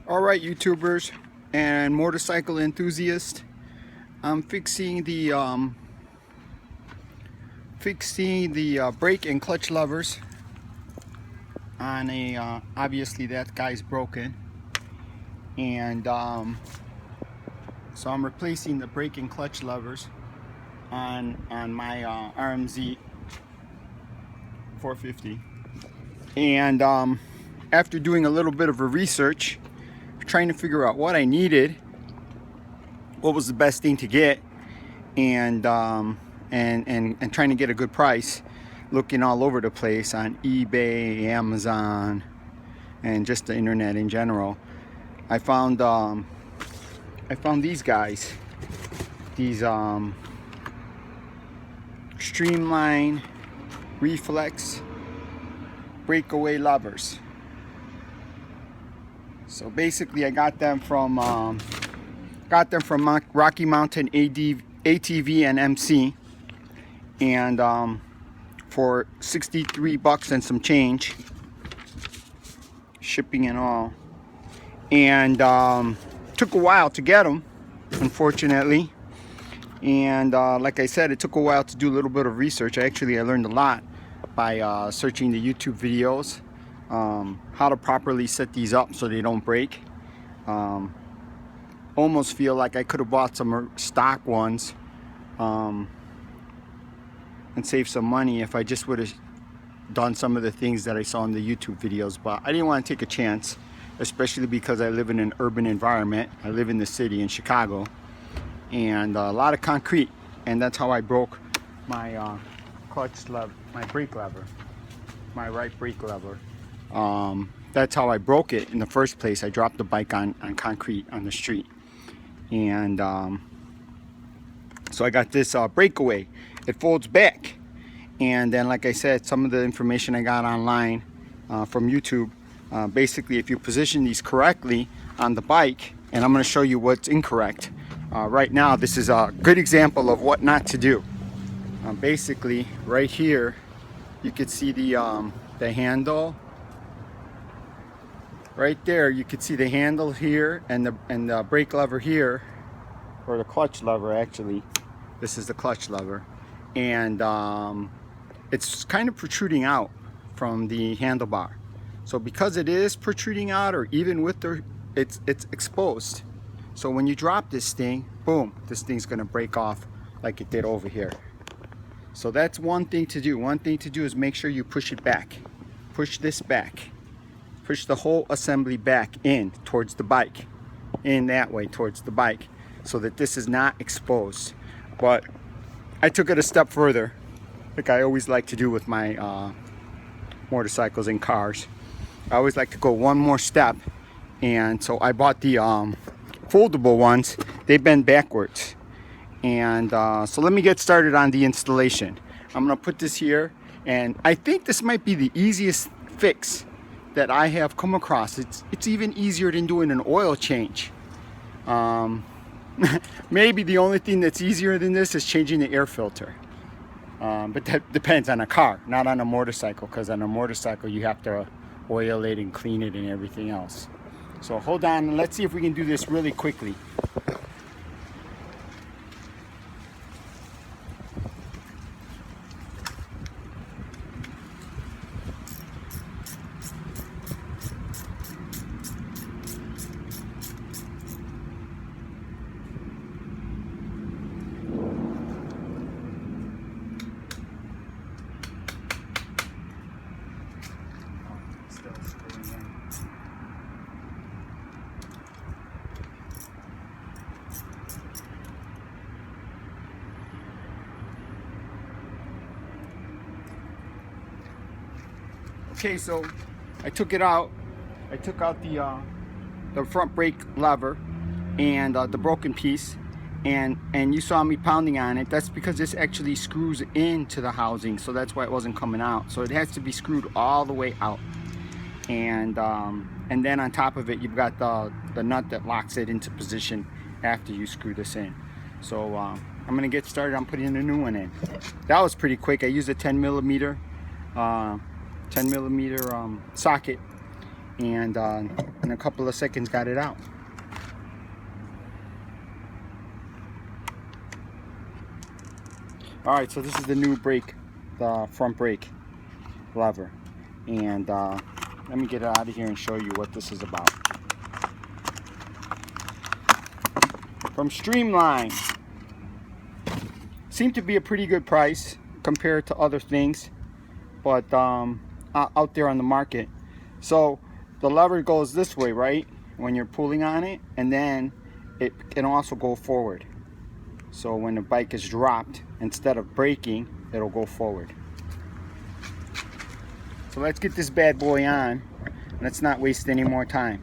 All right, YouTubers and motorcycle enthusiasts, I'm fixing the brake and clutch levers on a obviously that guy's broken, and so I'm replacing the brake and clutch levers on my RMZ 450. And after doing a little bit of a research, trying to figure out what I needed, what was the best thing to get, and trying to get a good price, looking all over the place on eBay, Amazon, and just the internet in general, I found these guys, these Streamline Reflex breakaway levers. So basically, I got them from Rocky Mountain ATV and MC, and for 63 bucks and some change, shipping and all. And took a while to get them, unfortunately. And like I said, it took a while to do a little bit of research. I learned a lot by searching the YouTube videos, how to properly set these up so they don't break. Almost feel like I could have bought some stock ones and saved some money if I just would have done some of the things that I saw in the YouTube videos, but I didn't want to take a chance, especially because I live in an urban environment. I live in the city in Chicago, and a lot of concrete, and that's how I broke my clutch lever, my brake lever, my right brake lever. That's how I broke it in the first place. I dropped the bike on concrete on the street, and so I got this breakaway. It folds back, and then, like I said, some of the information I got online from YouTube, basically if you position these correctly on the bike, and I'm going to show you what's incorrect right now. This is a good example of what not to do. Basically right here you could see the handle right there. You could see the handle here and the brake lever here, or the clutch lever. Actually, this is the clutch lever, and it's kind of protruding out from the handlebar. So because it is protruding out, or even with it's exposed, so when you drop this thing, boom, this thing's gonna break off like it did over here. So that's one thing to do. One thing to do is make sure you push it back. Push this back. Push the whole assembly back in towards the bike. In that way towards the bike, so that this is not exposed. But I took it a step further, like I always like to do with my motorcycles and cars. I always like to go one more step, and so I bought the foldable ones. They bend backwards. And so let me get started on the installation. I'm gonna put this here, and I think this might be the easiest fix that I have come across. It's even easier than doing an oil change. Maybe the only thing that's easier than this is changing the air filter, but that depends on a car, not on a motorcycle, because on a motorcycle you have to oil it and clean it and everything else. So hold on, and let's see if we can do this really quickly. Okay, so I took it out. I took out the front brake lever and the broken piece, and you saw me pounding on it. That's because this actually screws into the housing, so that's why it wasn't coming out. So it has to be screwed all the way out, and then on top of it you've got the nut that locks it into position after you screw this in. So I'm gonna get started on putting a new one in. That was pretty quick. I used a 10 millimeter socket, and in a couple of seconds got it out. Alright, so this is the new brake, the front brake lever, and let me get it out of here and show you what this is about. From Streamline. Seemed to be a pretty good price compared to other things, but out there on the market. So the lever goes this way, right, when you're pulling on it, and then it can also go forward. So when the bike is dropped, instead of braking, it'll go forward. So let's get this bad boy on. Let's not waste any more time.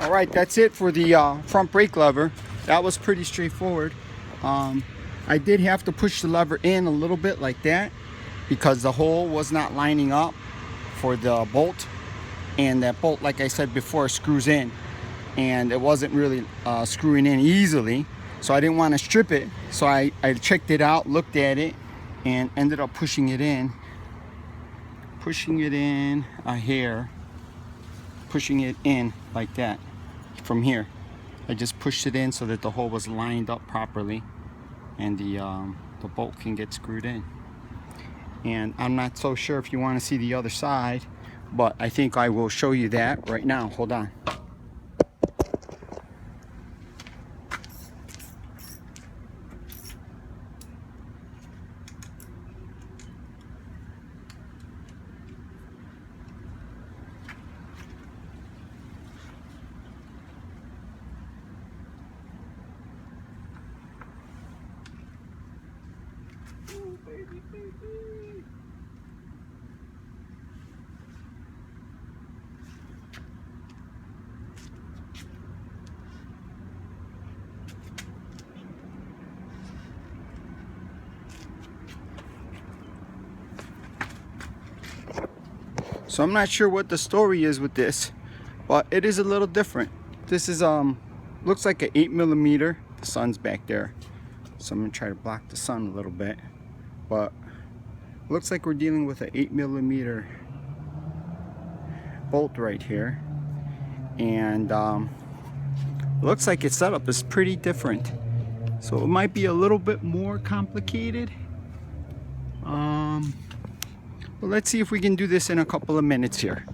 Alright, that's it for the front brake lever. That was pretty straightforward. I did have to push the lever in a little bit like that because the hole was not lining up for the bolt, and that bolt, like I said before, screws in, and it wasn't really screwing in easily, so I didn't want to strip it. So I checked it out, looked at it, and ended up pushing it in a hair, pushing it in like that. From here, I just pushed it in so that the hole was lined up properly, and the bolt can get screwed in. And I'm not so sure if you want to see the other side, but I think I will show you that right now. Hold on. So I'm not sure what the story is with this, but it is a little different. This is looks like an 8mm. The sun's back there, so I'm gonna try to block the sun a little bit, but looks like we're dealing with an 8mm bolt right here, and looks like its setup is pretty different, so it might be a little bit more complicated. But let's see if we can do this in a couple of minutes here.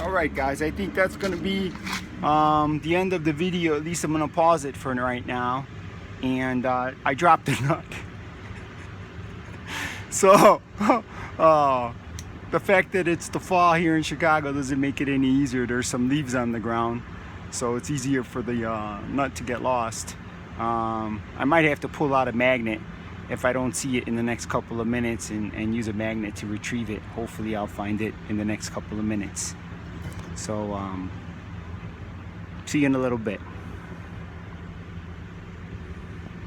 Alright guys, I think that's going to be the end of the video. At least I'm going to pause it for right now. And I dropped the nut. So, the fact that it's the fall here in Chicago doesn't make it any easier. There's some leaves on the ground, so it's easier for the nut to get lost. I might have to pull out a magnet if I don't see it in the next couple of minutes and use a magnet to retrieve it. Hopefully I'll find it in the next couple of minutes. So, see you in a little bit.